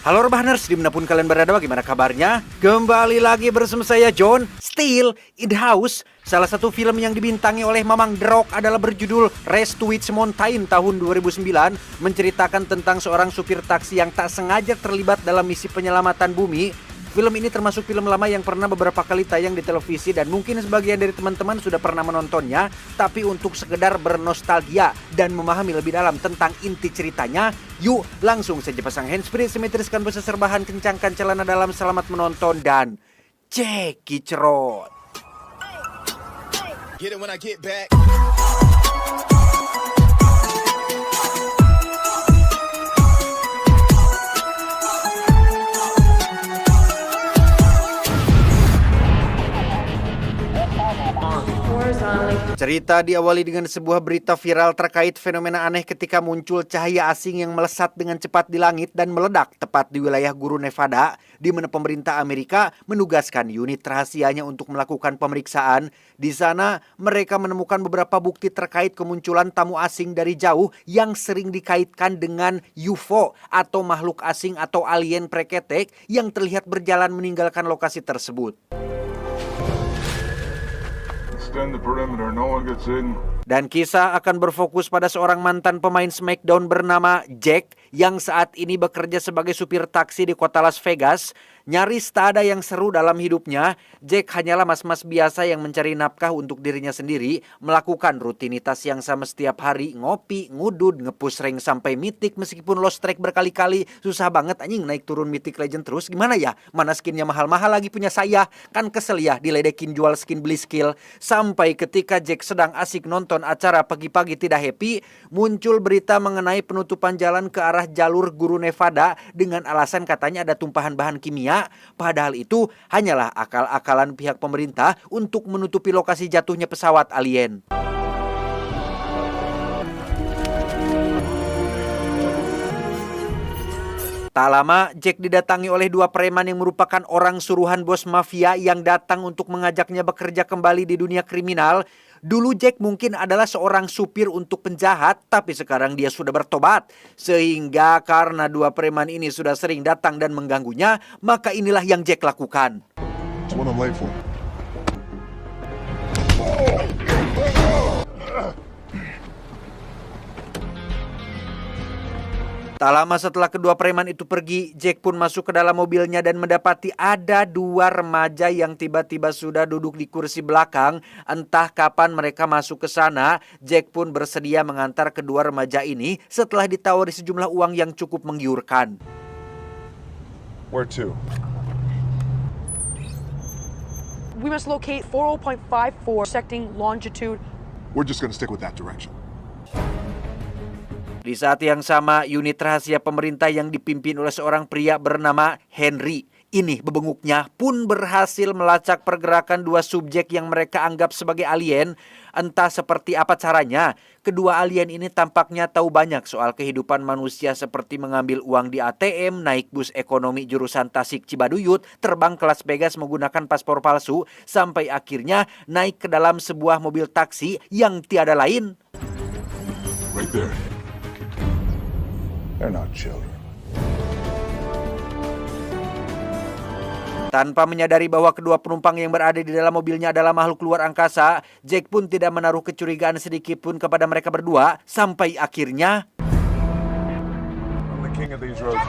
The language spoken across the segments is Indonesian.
Halo Rebahaners, dimanapun kalian berada, bagaimana kabarnya? Kembali lagi bersama saya John, Still in the House. Salah satu film yang dibintangi oleh Mamang The Rock adalah berjudul Race to Witch Mountain tahun 2009, menceritakan tentang seorang supir taksi yang tak sengaja terlibat dalam misi penyelamatan bumi. Film ini termasuk film lama yang pernah beberapa kali tayang di televisi dan mungkin sebagian dari teman-teman sudah pernah menontonnya. Tapi untuk sekedar bernostalgia dan memahami lebih dalam tentang inti ceritanya, yuk langsung saja pasang handsfree, simetriskan besi serbahan, kencangkan celana dalam, selamat menonton dan cekicrot. Get it when I get back. Cerita diawali dengan sebuah berita viral terkait fenomena aneh ketika muncul cahaya asing yang melesat dengan cepat di langit dan meledak tepat di wilayah Guru Nevada, di mana pemerintah Amerika menugaskan unit rahasianya untuk melakukan pemeriksaan. Di sana mereka menemukan beberapa bukti terkait kemunculan tamu asing dari jauh yang sering dikaitkan dengan UFO atau makhluk asing atau alien preketek yang terlihat berjalan meninggalkan lokasi tersebut. Dan kisah akan berfokus pada seorang mantan pemain SmackDown bernama Jack yang saat ini bekerja sebagai supir taksi di kota Las Vegas. Nyaris tak ada yang seru dalam hidupnya. Jack hanyalah mas-mas biasa yang mencari nafkah untuk dirinya sendiri, melakukan rutinitas yang sama setiap hari, ngopi, ngudud, ngepush rank sampai mythic meskipun lost track berkali-kali. Susah banget anjing naik turun mythic legend terus. Gimana ya? Mana skinnya mahal-mahal lagi punya saya. Kan kesel ya diledekin jual skin beli skill. Sampai ketika Jack sedang asik nonton acara pagi-pagi tidak happy, muncul berita mengenai penutupan jalan ke arah jalur Guru Nevada dengan alasan katanya ada tumpahan bahan kimia. Padahal itu hanyalah akal-akalan pihak pemerintah untuk menutupi lokasi jatuhnya pesawat alien. Tak lama, Jack didatangi oleh dua preman yang merupakan orang suruhan bos mafia yang datang untuk mengajaknya bekerja kembali di dunia kriminal. Dulu Jack mungkin adalah seorang supir untuk penjahat, tapi sekarang dia sudah bertobat. Sehingga karena dua preman ini sudah sering datang dan mengganggunya, maka inilah yang Jack lakukan. Tak lama setelah kedua preman itu pergi, Jack pun masuk ke dalam mobilnya dan mendapati ada dua remaja yang tiba-tiba sudah duduk di kursi belakang. Entah kapan mereka masuk ke sana, Jack pun bersedia mengantar kedua remaja ini setelah ditawari sejumlah uang yang cukup menggiurkan. Where to? We must locate 40.54 secting longitude. We're just gonna stick with that direction. Di saat yang sama, unit rahasia pemerintah yang dipimpin oleh seorang pria bernama Henry, ini bebenguknya, pun berhasil melacak pergerakan dua subjek yang mereka anggap sebagai alien. Entah seperti apa caranya, kedua alien ini tampaknya tahu banyak soal kehidupan manusia seperti mengambil uang di ATM, naik bus ekonomi jurusan Tasik Cibaduyut, terbang ke Las Vegas menggunakan paspor palsu, sampai akhirnya naik ke dalam sebuah mobil taksi yang tiada lain. Right there. They're not children. Tanpa menyadari bahwa kedua penumpang yang berada di dalam mobilnya adalah makhluk luar angkasa, Jack pun tidak menaruh kecurigaan sedikit pun kepada mereka berdua, sampai akhirnya I'm the king of these roads.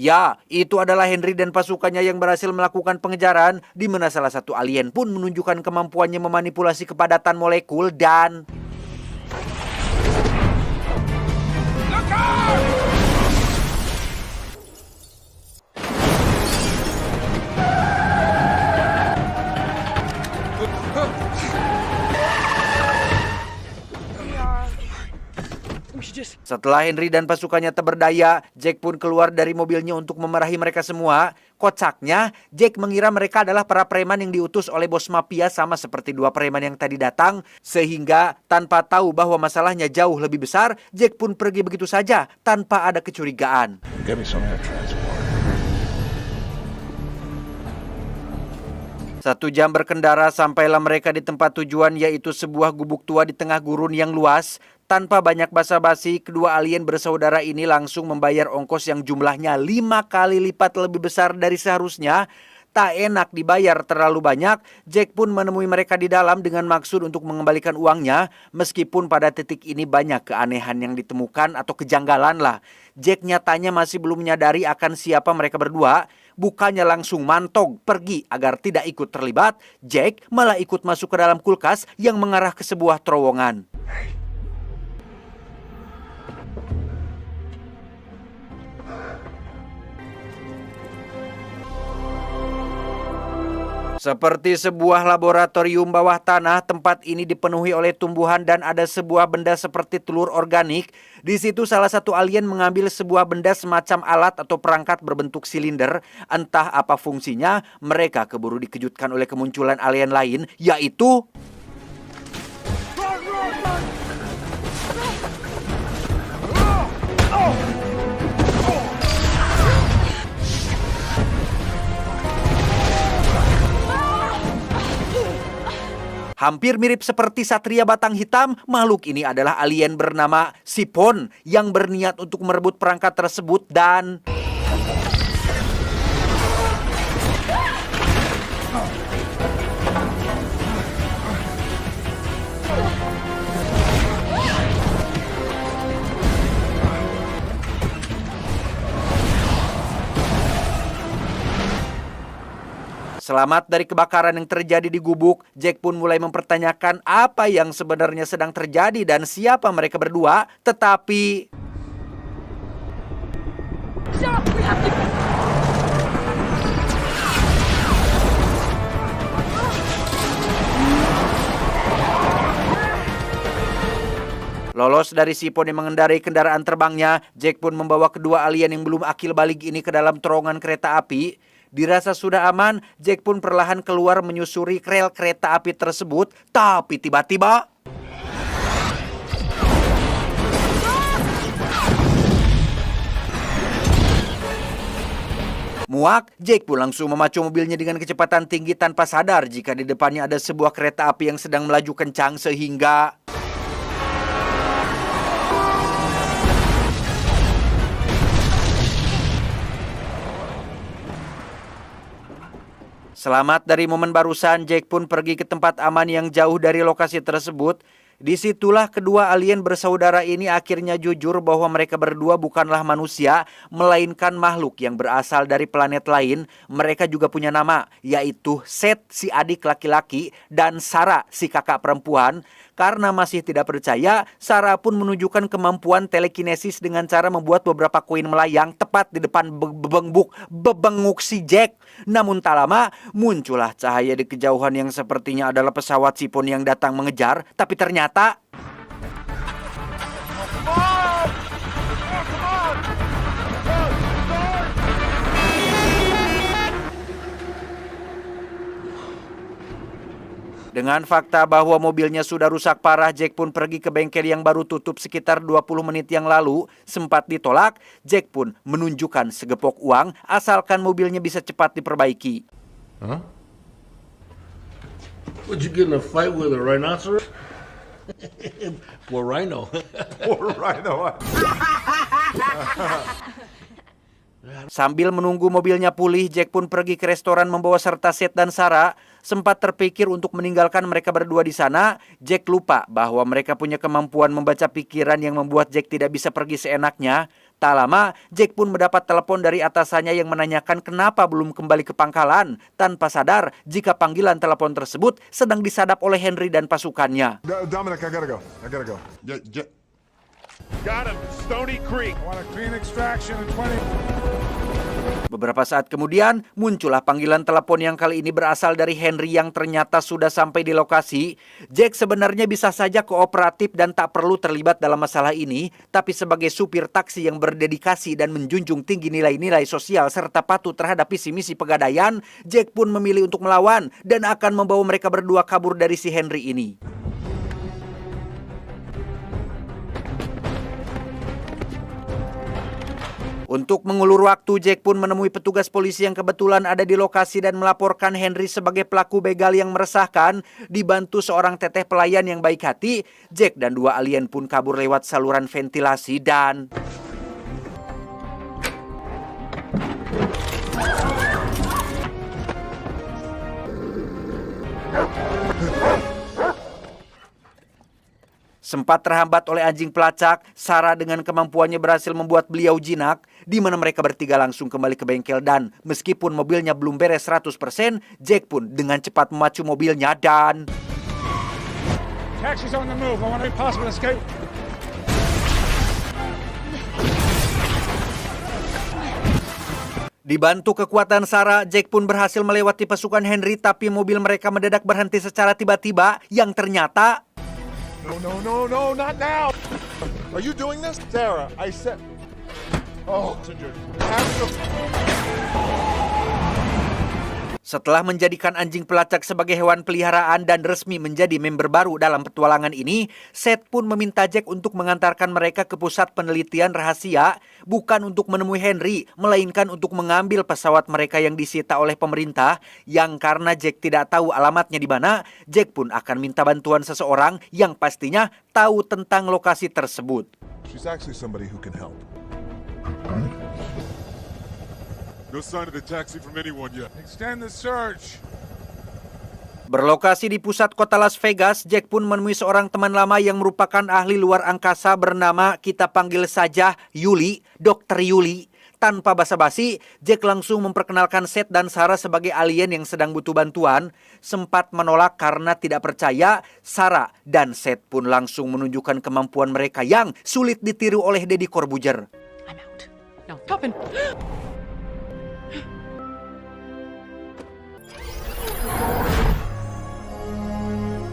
ya, itu adalah Henry dan pasukannya yang berhasil melakukan pengejaran, di mana salah satu alien pun menunjukkan kemampuannya memanipulasi kepadatan molekul dan setelah Henry dan pasukannya tak berdaya, Jack pun keluar dari mobilnya untuk memarahi mereka semua. Kocaknya, Jack mengira mereka adalah para preman yang diutus oleh bos mafia sama seperti dua preman yang tadi datang. Sehingga tanpa tahu bahwa masalahnya jauh lebih besar, Jack pun pergi begitu saja tanpa ada kecurigaan. Give me some air transport. 1 jam berkendara sampailah mereka di tempat tujuan, yaitu sebuah gubuk tua di tengah gurun yang luas. Tanpa banyak basa-basi, kedua alien bersaudara ini langsung membayar ongkos yang jumlahnya 5 kali lipat lebih besar dari seharusnya. Tak enak dibayar terlalu banyak, Jack pun menemui mereka di dalam dengan maksud untuk mengembalikan uangnya. Meskipun pada titik ini banyak keanehan yang ditemukan atau kejanggalan lah. Jack nyatanya masih belum menyadari akan siapa mereka berdua. Bukannya langsung mantog pergi agar tidak ikut terlibat, Jack malah ikut masuk ke dalam kulkas yang mengarah ke sebuah terowongan. Seperti sebuah laboratorium bawah tanah, tempat ini dipenuhi oleh tumbuhan dan ada sebuah benda seperti telur organik. Di situ salah satu alien mengambil sebuah benda semacam alat atau perangkat berbentuk silinder. Entah apa fungsinya, mereka keburu dikejutkan oleh kemunculan alien lain, yaitu... Hampir mirip seperti satria batang hitam, makhluk ini adalah alien bernama Sipon yang berniat untuk merebut perangkat tersebut dan... Selamat dari kebakaran yang terjadi di gubuk, Jack pun mulai mempertanyakan apa yang sebenarnya sedang terjadi dan siapa mereka berdua. Tetapi... Lolos dari Sipon yang mengendarai kendaraan terbangnya, Jack pun membawa kedua alien yang belum akil balik ini ke dalam terowongan kereta api. Dirasa sudah aman, Jack pun perlahan keluar menyusuri rel kereta api tersebut. Tapi tiba-tiba... Muak, Jack pun langsung memacu mobilnya dengan kecepatan tinggi tanpa sadar jika di depannya ada sebuah kereta api yang sedang melaju kencang sehingga... Selamat dari momen barusan, Jack pun pergi ke tempat aman yang jauh dari lokasi tersebut. Disitulah kedua alien bersaudara ini akhirnya jujur bahwa mereka berdua bukanlah manusia, melainkan makhluk yang berasal dari planet lain. Mereka juga punya nama, yaitu Seth si adik laki-laki dan Sarah si kakak perempuan. Karena masih tidak percaya, Sarah pun menunjukkan kemampuan telekinesis dengan cara membuat beberapa koin melayang tepat di depan bebenguk si Jack. Namun tak lama, muncullah cahaya di kejauhan yang sepertinya adalah pesawat Sipon yang datang mengejar. Tapi ternyata... Dengan fakta bahwa mobilnya sudah rusak parah, Jack pun pergi ke bengkel yang baru tutup sekitar 20 menit yang lalu. Sempat ditolak, Jack pun menunjukkan segepok uang asalkan mobilnya bisa cepat diperbaiki. Huh? Would you get in a fight with a rhinoceros? Poor rhino. Poor Rhino. Sambil menunggu mobilnya pulih, Jack pun pergi ke restoran membawa serta Seth dan Sarah. Sempat terpikir untuk meninggalkan mereka berdua di sana, Jack lupa bahwa mereka punya kemampuan membaca pikiran yang membuat Jack tidak bisa pergi seenaknya. Tak lama, Jack pun mendapat telepon dari atasannya yang menanyakan kenapa belum kembali ke pangkalan, tanpa sadar jika panggilan telepon tersebut sedang disadap oleh Henry dan pasukannya. Dominic, I gotta go. Got him. Stony Creek. I want a clean extraction in 20... Beberapa saat kemudian, muncullah panggilan telepon yang kali ini berasal dari Henry yang ternyata sudah sampai di lokasi. Jack sebenarnya bisa saja kooperatif dan tak perlu terlibat dalam masalah ini, tapi sebagai supir taksi yang berdedikasi dan menjunjung tinggi nilai-nilai sosial serta patuh terhadap visi misi pegadaian, Jack pun memilih untuk melawan dan akan membawa mereka berdua kabur dari si Henry ini. Untuk mengulur waktu, Jack pun menemui petugas polisi yang kebetulan ada di lokasi dan melaporkan Henry sebagai pelaku begal yang meresahkan. Dibantu seorang teteh pelayan yang baik hati, Jack dan dua alien pun kabur lewat saluran ventilasi dan... Sempat terhambat oleh anjing pelacak, Sarah dengan kemampuannya berhasil membuat beliau jinak, di mana mereka bertiga langsung kembali ke bengkel dan meskipun mobilnya belum beres 100%, Jack pun dengan cepat memacu mobilnya dan... Taxi's on the move. I want every possible escape. Dibantu kekuatan Sarah, Jack pun berhasil melewati pasukan Henry, tapi mobil mereka mendadak berhenti secara tiba-tiba yang ternyata... No, not now. Are you doing this? Sarah, I said... Oh, Setelah menjadikan anjing pelacak sebagai hewan peliharaan dan resmi menjadi member baru dalam petualangan ini, Seth pun meminta Jack untuk mengantarkan mereka ke pusat penelitian rahasia, bukan untuk menemui Henry, melainkan untuk mengambil pesawat mereka yang disita oleh pemerintah, yang karena Jack tidak tahu alamatnya di mana, Jack pun akan minta bantuan seseorang yang pastinya tahu tentang lokasi tersebut. she's actually somebody who can help. No sign of the taxi from anyone yet. Extend the search. Berlokasi di pusat kota Las Vegas, Jack pun menemui seorang teman lama yang merupakan ahli luar angkasa bernama, kita panggil saja Yuli, Dr. Yuli. Tanpa basa-basi, Jack langsung memperkenalkan Seth dan Sarah sebagai alien yang sedang butuh bantuan. Sempat menolak karena tidak percaya, Sarah dan Seth pun langsung menunjukkan kemampuan mereka yang sulit ditiru oleh Deddy Corbuzier. I'm out. No, Coppin.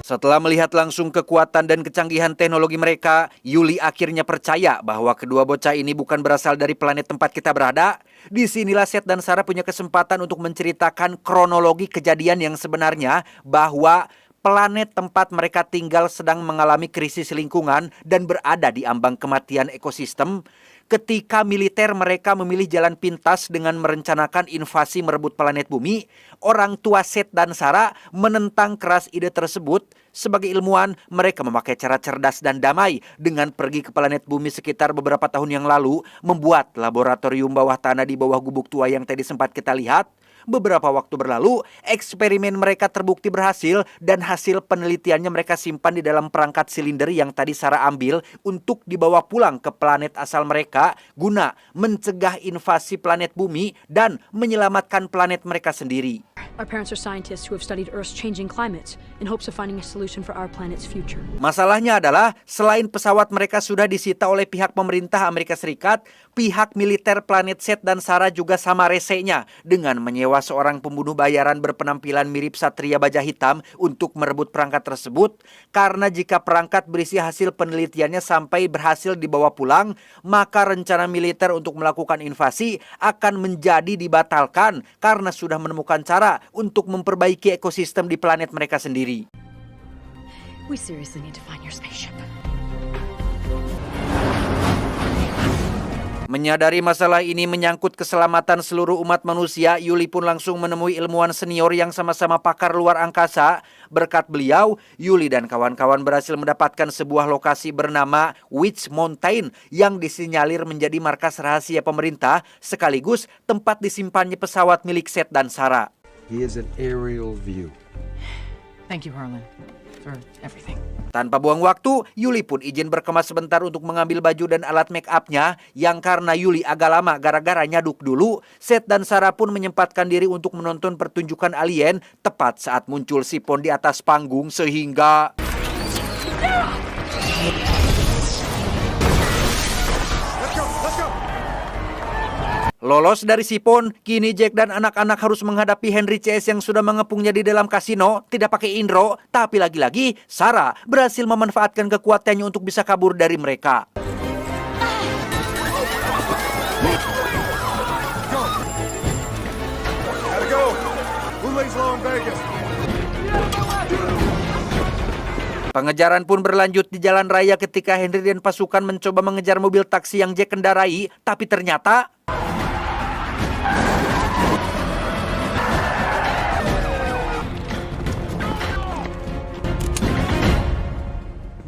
Setelah melihat langsung kekuatan dan kecanggihan teknologi mereka, Yuli akhirnya percaya bahwa kedua bocah ini bukan berasal dari planet tempat kita berada. Disinilah Seth dan Sarah punya kesempatan untuk menceritakan kronologi kejadian yang sebenarnya, bahwa planet tempat mereka tinggal sedang mengalami krisis lingkungan dan berada di ambang kematian ekosistem. Ketika militer mereka memilih jalan pintas dengan merencanakan invasi merebut planet bumi, orang tua Seth dan Sarah menentang keras ide tersebut. Sebagai ilmuwan, mereka memakai cara cerdas dan damai dengan pergi ke planet bumi sekitar beberapa tahun yang lalu, membuat laboratorium bawah tanah di bawah gubuk tua yang tadi sempat kita lihat. Beberapa waktu berlalu, eksperimen mereka terbukti berhasil dan hasil penelitiannya mereka simpan di dalam perangkat silinder yang tadi Sarah ambil untuk dibawa pulang ke planet asal mereka guna mencegah invasi planet bumi dan menyelamatkan planet mereka sendiri. Our parents are scientists who have studied Earth's changing climate in hopes of finding a solution for our planet's future. Masalahnya adalah, selain pesawat mereka sudah disita oleh pihak pemerintah Amerika Serikat, pihak militer planet Seth dan Sarah juga sama resenya dengan menyewa seorang pembunuh bayaran berpenampilan mirip Satria Baja Hitam untuk merebut perangkat tersebut. Karena jika perangkat berisi hasil penelitiannya sampai berhasil dibawa pulang, maka rencana militer untuk melakukan invasi akan menjadi dibatalkan karena sudah menemukan cara untuk memperbaiki ekosistem di planet mereka sendiri. We seriously need to find your spaceship. Menyadari masalah ini menyangkut keselamatan seluruh umat manusia, Yuli pun langsung menemui ilmuwan senior yang sama-sama pakar luar angkasa. Berkat beliau, Yuli dan kawan-kawan berhasil mendapatkan sebuah lokasi bernama Witch Mountain yang disinyalir menjadi markas rahasia pemerintah sekaligus tempat disimpannya pesawat milik Seth dan Sarah. Here's an aerial view. Thank you, Harlan, for everything. Tanpa buang waktu, Yuli pun izin berkemas sebentar untuk mengambil baju dan alat make up-nya yang karena Yuli agak lama gara-gara nyaduk dulu, Seth dan Sarah pun menyempatkan diri untuk menonton pertunjukan alien tepat saat muncul sipon di atas panggung sehingga... Lolos dari sipon, kini Jack dan anak-anak harus menghadapi Henry CS yang sudah mengepungnya di dalam kasino, tidak pakai indro, tapi lagi-lagi Sarah berhasil memanfaatkan kekuatannya untuk bisa kabur dari mereka. Gotta go. Blue lane's low in Vegas. Pengejaran pun berlanjut di jalan raya ketika Henry dan pasukan mencoba mengejar mobil taksi yang Jack kendarai, tapi ternyata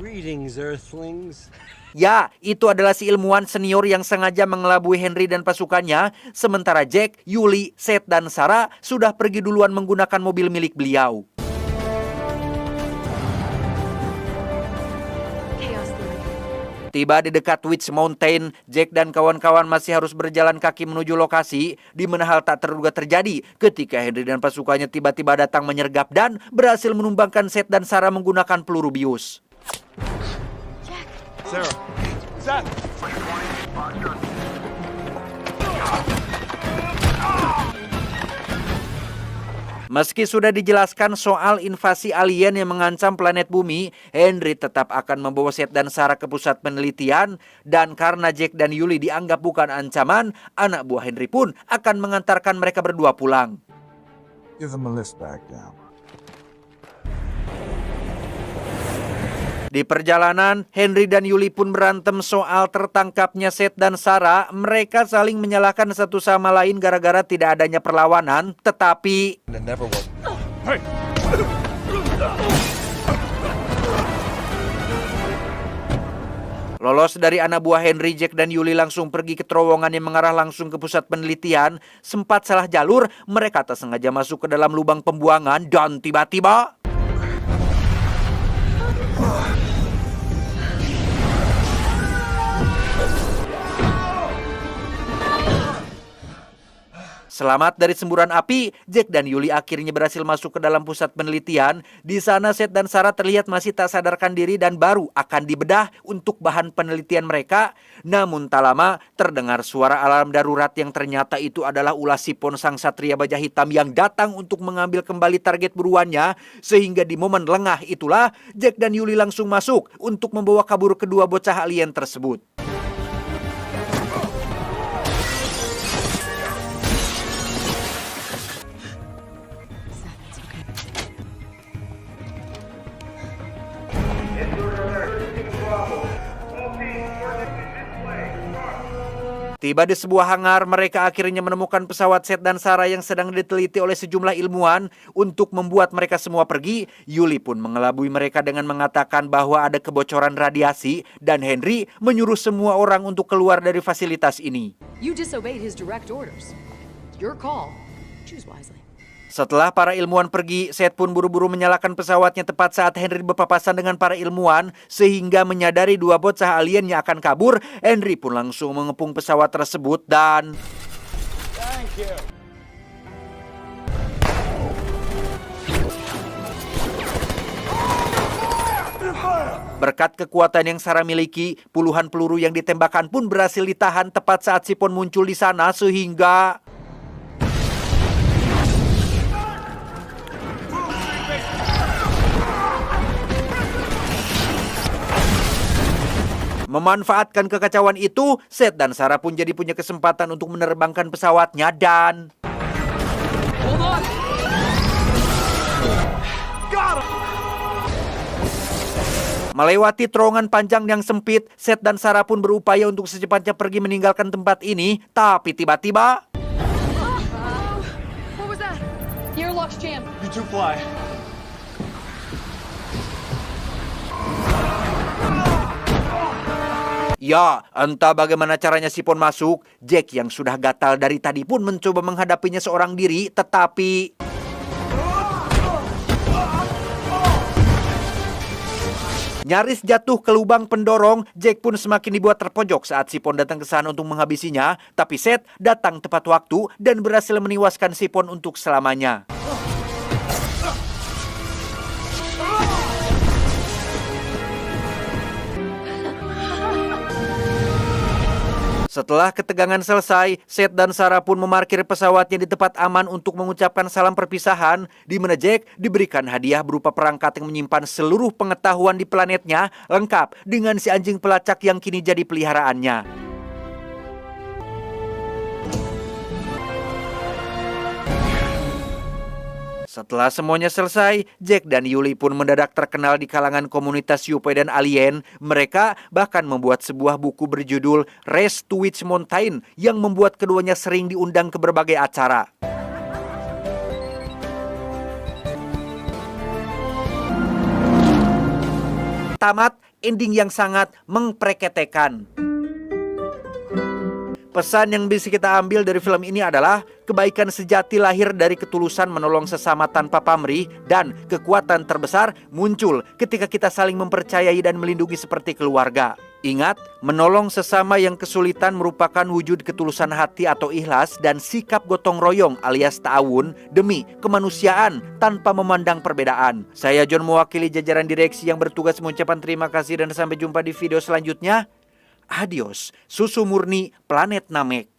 Greetings, Earthlings. ya, itu adalah si ilmuwan senior yang sengaja mengelabui Henry dan pasukannya, sementara Jack, Yuli, Seth, dan Sarah sudah pergi duluan menggunakan mobil milik beliau. Chaos theory. Tiba di dekat Witch Mountain, Jack dan kawan-kawan masih harus berjalan kaki menuju lokasi, di mana hal tak terduga terjadi ketika Henry dan pasukannya tiba-tiba datang menyergap dan berhasil menumbangkan Seth dan Sarah menggunakan peluru bius. Sarah. Seth. Meski sudah dijelaskan soal invasi alien yang mengancam planet bumi, Henry tetap akan membawa Seth dan Sarah ke pusat penelitian, dan karena Jack dan Yuli dianggap bukan ancaman, anak buah Henry pun akan mengantarkan mereka berdua pulang. Give them a lift back down. Di perjalanan, Henry dan Yuli pun berantem soal tertangkapnya Seth dan Sarah. Mereka saling menyalahkan satu sama lain gara-gara tidak adanya perlawanan, tetapi It never worked. lolos dari anak buah Henry, Jack dan Yuli langsung pergi ke terowongan yang mengarah langsung ke pusat penelitian. Sempat salah jalur, mereka tak sengaja masuk ke dalam lubang pembuangan dan tiba-tiba selamat dari semburan api, Jack dan Yuli akhirnya berhasil masuk ke dalam pusat penelitian. Di sana Seth dan Sarah terlihat masih tak sadarkan diri dan baru akan dibedah untuk bahan penelitian mereka. Namun tak lama terdengar suara alarm darurat yang ternyata itu adalah ulah Sipon sang satria baja hitam yang datang untuk mengambil kembali target buruannya. Sehingga di momen lengah itulah Jack dan Yuli langsung masuk untuk membawa kabur kedua bocah alien tersebut. Tiba di sebuah hangar, mereka akhirnya menemukan pesawat Seth dan Sarah yang sedang diteliti oleh sejumlah ilmuwan. Untuk membuat mereka semua pergi, Yuli pun mengelabui mereka dengan mengatakan bahwa ada kebocoran radiasi dan Henry menyuruh semua orang untuk keluar dari fasilitas ini. You disobeyed his direct orders. Your call. Choose wisely. Setelah para ilmuwan pergi, Seth pun buru-buru menyalakan pesawatnya tepat saat Henry berpapasan dengan para ilmuwan, sehingga menyadari dua bocah alien yang akan kabur. Henry pun langsung mengepung pesawat tersebut dan berkat kekuatan yang Sarah miliki, puluhan peluru yang ditembakkan pun berhasil ditahan tepat saat Sipon muncul di sana, sehingga memanfaatkan kekacauan itu, Seth dan Sarah pun jadi punya kesempatan untuk menerbangkan pesawatnya dan melewati terowongan panjang yang sempit. Seth dan Sarah pun berupaya untuk secepatnya pergi meninggalkan tempat ini, tapi tiba-tiba What was that? The airlock's jammed. You two fly. ya, entah bagaimana caranya Sipon masuk. Jack yang sudah gatal dari tadi pun mencoba menghadapinya seorang diri, tetapi nyaris jatuh ke lubang pendorong. Jack pun semakin dibuat terpojok saat Sipon datang ke sana untuk menghabisinya. Tapi Seth datang tepat waktu dan berhasil menewaskan Sipon untuk selamanya. Setelah ketegangan selesai, Seth dan Sarah pun memarkir pesawatnya di tempat aman untuk mengucapkan salam perpisahan, di mana Jack diberikan hadiah berupa perangkat yang menyimpan seluruh pengetahuan di planetnya, lengkap dengan si anjing pelacak yang kini jadi peliharaannya. Setelah semuanya selesai, Jack dan Yuli pun mendadak terkenal di kalangan komunitas UP dan alien. Mereka bahkan membuat sebuah buku berjudul Race to Witch Mountain yang membuat keduanya sering diundang ke berbagai acara. Tamat, ending yang sangat mengpreketekan. Pesan yang bisa kita ambil dari film ini adalah kebaikan sejati lahir dari ketulusan menolong sesama tanpa pamrih, dan kekuatan terbesar muncul ketika kita saling mempercayai dan melindungi seperti keluarga. Ingat, menolong sesama yang kesulitan merupakan wujud ketulusan hati atau ikhlas dan sikap gotong royong alias ta'awun demi kemanusiaan tanpa memandang perbedaan. Saya John mewakili jajaran direksi yang bertugas mengucapkan terima kasih dan sampai jumpa di video selanjutnya. Adios, susu murni planet Namek.